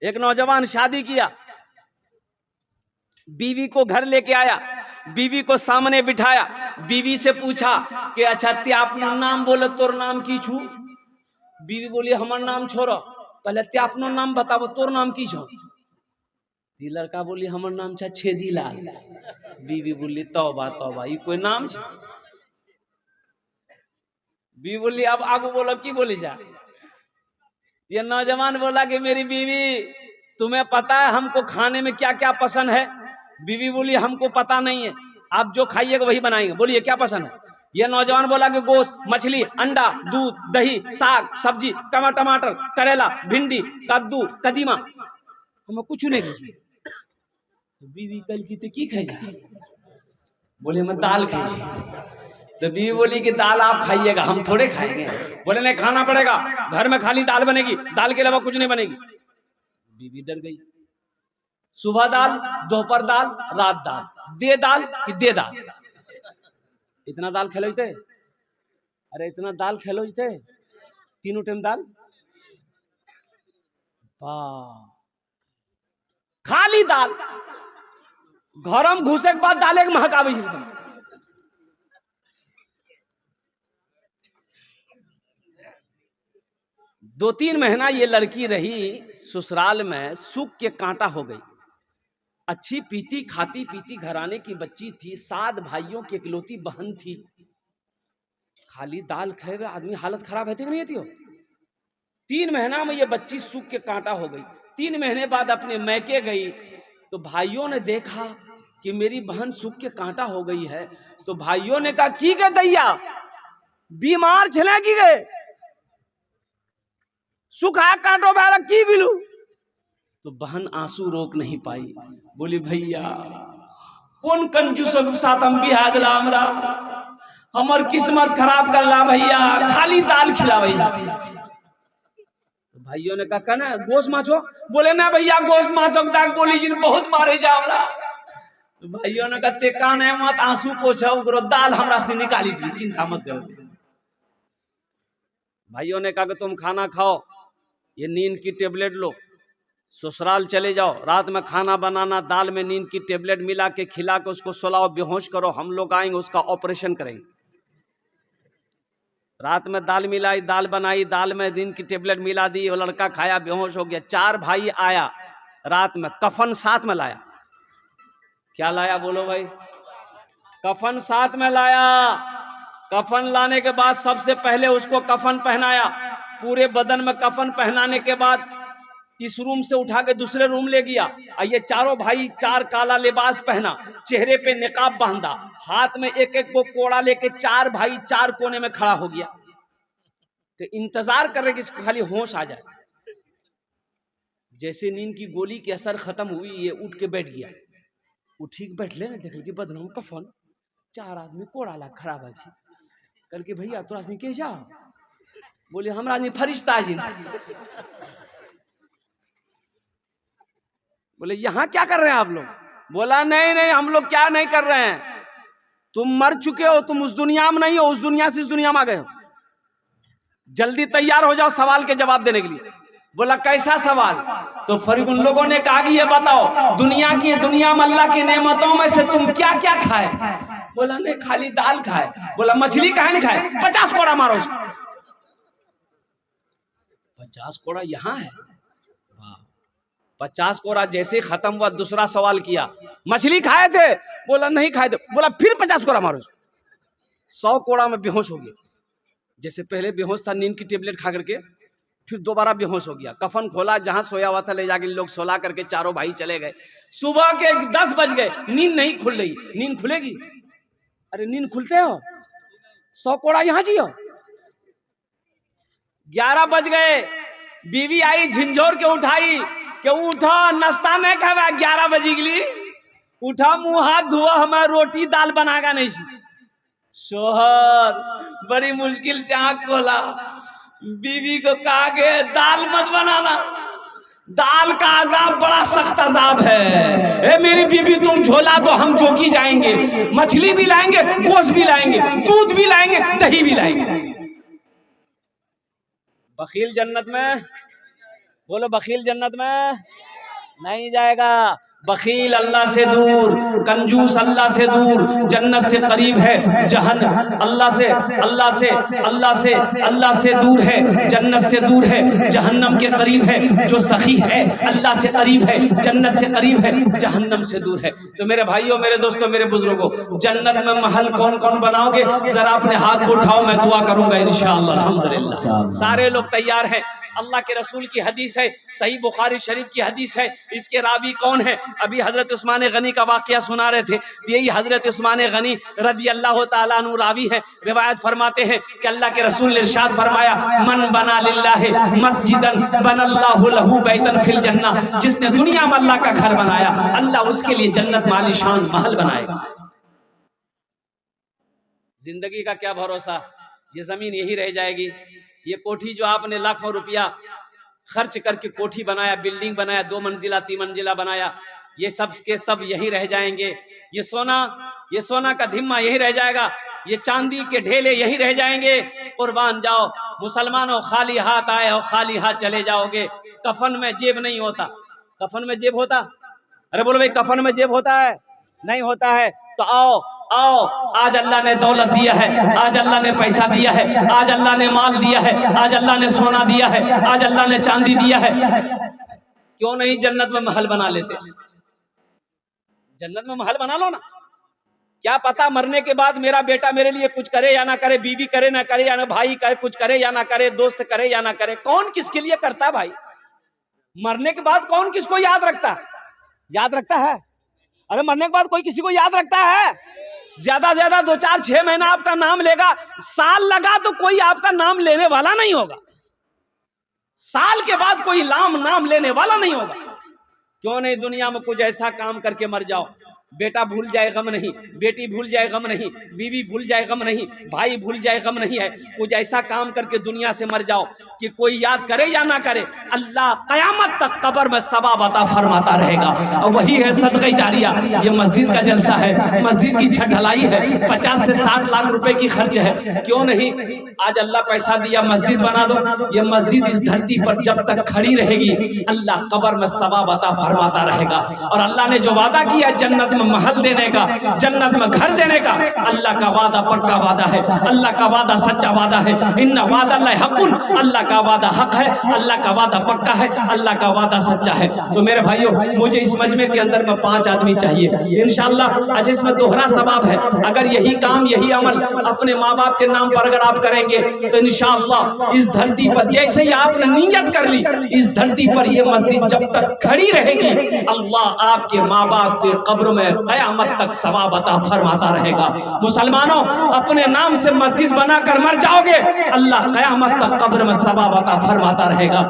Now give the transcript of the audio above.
एक नौजवान शादी किया, बीवी को घर लेके आया, बीवी को सामने बिठाया, बीवी से पूछा कि अच्छा ते अपनो नाम बोलो, तोर नाम की छू? बीवी बोली हमार नाम छोड़ो, पहले ते अपनो नाम बताओ, तोर नाम की छो? लड़का बोली हमार नाम छा छेदीलाल। बीवी बोली तौबा तौबा, ये कोई नाम छे? बीवी बोली अब आगू बोलो की बोली जा? ये नौजवान बोला कि मेरी बीवी, तुम्हें पता है हमको खाने में क्या क्या पसंद है? बीवी बोली हमको पता नहीं है, आप जो खाइएगा वही बनाएंगे, बोलिए क्या पसंद है? ये नौजवान बोला कि गोश्त, मछली, अंडा, दूध, दही, साग, सब्जी, टमाटर, करेला, भिंडी, कद्दू, कदीमा, हमें कुछ नहीं खाई। तो बीवी कल की तो की खाई जा? बोले मैं दाल खाई। तो बीवी बोली कि दाल आप खाइएगा, हम थोड़े खाएंगे। बोले नहीं खाना पड़ेगा, घर में खाली दाल बनेगी, दाल के अलावा कुछ नहीं बनेगी। बीवी डर गई। सुबह दाल, दोपहर दाल, रात दाल, दे दाल कि दे दाल। इतना दाल खेलो थे? अरे इतना दाल खेलो थे, तीनों टाइम दाल, खाली दाल। घर में घुसे के बाद दाल एक महकावे। 2-3 महीना ये लड़की रही ससुराल में, सुख के कांटा हो गई। अच्छी पीती खाती पीती घराने की बच्ची थी, 7 भाइयों की इकलौती बहन थी। खाली दाल खाए हुए आदमी हालत खराब है कि नहीं थी? 3 महीना में ये बच्ची सुख के कांटा हो गई। 3 महीने बाद अपने मैके गई तो भाइयों ने देखा कि मेरी बहन सुख के कांटा हो गई है। तो भाइयों ने कहा की गए दैया, बीमार छले की गए, सुख आ कांटो वाला की बिलू? तो बहन आंसू रोक नहीं पाई, बोली भैया कौन कंजूसों के साथ हम बिहा दिला, हमरा हमर किस्मत खराब कर ला भैया, खाली दाल खिला भैया। तो भाइयों ने कहा ना गोश्त माछो? बोले ना भैया गोश्त माछो दाग बोली जी बहुत मारे जा हमरा। तो भाइयों ने कहा ते कान है मत, आंसू पोछा करो, दाल हमरा से निकाली दी, चिंता मत करो। भाइयों ने कहा कि तुम खाना खाओ, ये नींद की टेबलेट लो, ससुराल चले जाओ, रात में खाना बनाना, दाल में नींद की टेबलेट मिला के खिला के उसको सुलाओ, बेहोश करो, हम लोग आएंगे उसका ऑपरेशन करेंगे। रात में दाल मिलाई, दाल बनाई, दाल में नींद की टेबलेट मिला दी, वो लड़का खाया, बेहोश हो गया। 4 भाई आया, रात में कफन साथ में लाया। क्या लाया बोलो भाई? कफन साथ में लाया। कफन लाने के बाद सबसे पहले उसको कफन पहनाया, पूरे बदन में कफन पहनाने के बाद इस रूम से उठा के दूसरे रूम ले गया। ये चारों भाई 4 काला लिबास पहना, चेहरे पे निकाब बांधा, हाथ में एक एक को कोड़ा लेके 4 भाई 4 कोने में खड़ा हो गया। तो इंतजार कर रहे कि इसको खाली होश आ जाए। जैसे नींद की गोली की असर खत्म हुई, ये उठ के बैठ गया। उठी के बैठ ले ना, देख कि बदन में कफन, 4 आदमी कोड़ा ला खराब है। कल के भैया तोरा से के जा? बोले हमरा नहीं फरिश्ता जी। बोले यहाँ क्या कर रहे हैं आप लोग? बोला नहीं नहीं हम लोग क्या नहीं कर रहे हैं, तुम मर चुके हो, तुम उस दुनिया में नहीं हो, उस दुनिया से इस दुनिया में आ गए हो, जल्दी तैयार हो जाओ सवाल के जवाब देने के लिए। बोला कैसा सवाल? तो फिर उन लोगों ने कहा कि ये बताओ दुनिया में अल्लाह की नेमतों में से तुम क्या क्या खाए? बोला नहीं खाली दाल खाए। बोला मछली काहे नहीं खाए? 50 कोड़ा मारो। 50 कोड़ा यहाँ है? 50 कोड़ा जैसे खत्म हुआ, दूसरा सवाल किया, मछली खाए थे? बोला नहीं खाए थे। बोला फिर 50 कोड़ा मारो। 100 कोड़ा में बेहोश हो गया। जैसे पहले बेहोश था नींद की टेबलेट खा करके, फिर दोबारा बेहोश हो गया। कफन खोला, जहां सोया हुआ था ले जाके लोग सोला करके चारों भाई चले गए। सुबह के 10 बज गए, नींद नहीं खुल रही। नींद खुलेगी? अरे नींद खुलते हो, 100 कोड़ा यहाँ जियो। 11 बज गए, बीवी आई झिंझोर के उठाई कि उठो नाश्ता नहीं खावा, 11 बजे के लिए उठा, मुंह हाथ धुआ, हमें रोटी दाल बनागा नहीं। शोहर बड़ी मुश्किल से आंख खोला, बीवी को कहा कि दाल मत बनाना, दाल का अजाब बड़ा सख्त अजाब है। ए मेरी बीवी तुम झोला दो, हम जोगी जाएंगे, मछली भी लाएंगे, गोश्त भी लाएंगे, दूध भी लाएंगे, दही भी लाएंगे। बखील जन्नत में, बोलो बखील जन्नत में नहीं जाएगा। बखील अल्लाह से दूर, कंजूस अल्लाह से दूर, जन्नत से करीब है, जहन्नम अल्लाह से दूर है, जन्नत से दूर है, जहन्नम के करीब है। जो सखी है अल्लाह से करीब है, जन्नत से करीब है, जहन्नम से दूर है। तो मेरे भाइयों, मेरे दोस्तों, मेरे बुजुर्गों, जन्नत में महल कौन कौन बनाओगे? जरा अपने हाथ को उठाओ, मैं दुआ करूंगा इंशाअल्लाह। अल्हम्दुलिल्लाह, सारे लोग तैयार हैं। अल्लाह के रसूल की हदीस है, सही बुखारी शरीफ की हदीस है। इसके रावी कौन है? अभी हजरत उस्मान गनी का वाकया सुना रहे थे। यही हजरत उस्मान गनी रदी अल्लाह ताला अन्हु रावी है। रिवायत फरमाते हैं कि अल्लाह के रसूल ने इरशाद फरमाया, मन बना लिल्लाहि मस्जिदन बनल्लाहु लहू बैतन फिल जन्ना। जिसने दुनिया में अल्लाह का घर बनाया, अल्लाह उसके लिए जन्नत में आलीशान महल बनाएगा। जिंदगी का क्या भरोसा, ये जमीन यही रह जाएगी। ये कोठी जो आपने लाखों रुपया खर्च करके कोठी बनाया, बिल्डिंग बनाया, 2 मंजिला 3 मंजिला बनाया, ये सब के सब यही रह जाएंगे। ये सोना का धिम्मा यही रह जाएगा। ये चांदी के ढेले यही रह जाएंगे। कुर्बान जाओ मुसलमानों, खाली हाथ आए और खाली हाथ चले जाओगे। कफन में जेब नहीं होता। कफन में जेब होता? अरे बोलो भाई, कफन में जेब होता है? नहीं होता है। तो आओ, आज अल्लाह ने दौलत दिया है, आज अल्लाह ने पैसा दिया है, आज अल्लाह ने माल दिया है, आज अल्लाह ने सोना दिया है, आज अल्लाह ने चांदी दिया है। क्यों नहीं जन्नत में महल बना लेते? जन्नत में महल बना लो ना। क्या पता मरने के बाद मेरा बेटा मेरे लिए कुछ करे या ना करे, बीवी करे ना करे, या ना भाई करे कुछ करे या ना करे, दोस्त करे या ना करे। कौन किसके लिए करता है भाई? मरने के बाद कौन किसको याद रखता है? याद रखता है? अरे मरने के बाद कोई किसी को याद रखता है? ज्यादा ज्यादा 2 4 6 महीना आपका नाम लेगा। साल लगा तो कोई आपका नाम लेने वाला नहीं होगा। साल के बाद कोई नाम लेने वाला नहीं होगा। क्यों नहीं दुनिया में कुछ ऐसा काम करके मर जाओ, बेटा भूल जाए गम नहीं, बेटी भूल जाए गम नहीं, बीवी भूल जाए गम नहीं, भाई भूल जाए गम नहीं है। कुछ ऐसा काम करके दुनिया से मर जाओ कि कोई याद करे या ना करे, अल्लाह कयामत तक कब्र में सवाब अता फरमाता रहेगा। और वही है सदक़े जारिया। ये मस्जिद का जलसा है, मस्जिद की छत ढलाई है, 50 से 60 लाख रुपए की खर्च है। क्यों नहीं आज अल्लाह पैसा दिया, मस्जिद बना दो। ये मस्जिद इस धरती पर जब तक खड़ी रहेगी, अल्लाह कब्र में सवाब अता फरमाता रहेगा। और अल्लाह ने जो वादा किया जन्नत में महल देने का, जन्नत में घर देने का, अल्लाह का वादा पक्का वादा है, अल्लाह का वादा सच्चा वादा है। इन्ना वादा हक़्क़ुन, अल्लाह का वादा हक है, अल्लाह का वादा पक्का है, अल्लाह का वादा सच्चा है। तो मेरे भाइयों, मुझे इस मजमे के अंदर में 5 आदमी चाहिए इंशाअल्लाह। आज इसमें दोहरा सवाब है। अगर यही काम, यही अमल अपने माँ बाप के नाम पर अगर आप करेंगे तो इंशाअल्लाह इस धरती पर जैसे ही आपने नियत कर ली, इस धरती पर यह मस्जिद जब तक खड़ी रहेगी, अल्लाह आपके माँ बाप के कब्र में क़यामत तक सवाब अता फरमाता रहेगा। मुसलमानों, अपने नाम से मस्जिद बनाकर मर जाओगे, अल्लाह क़यामत तक कब्र में सवाब अता फरमाता रहेगा।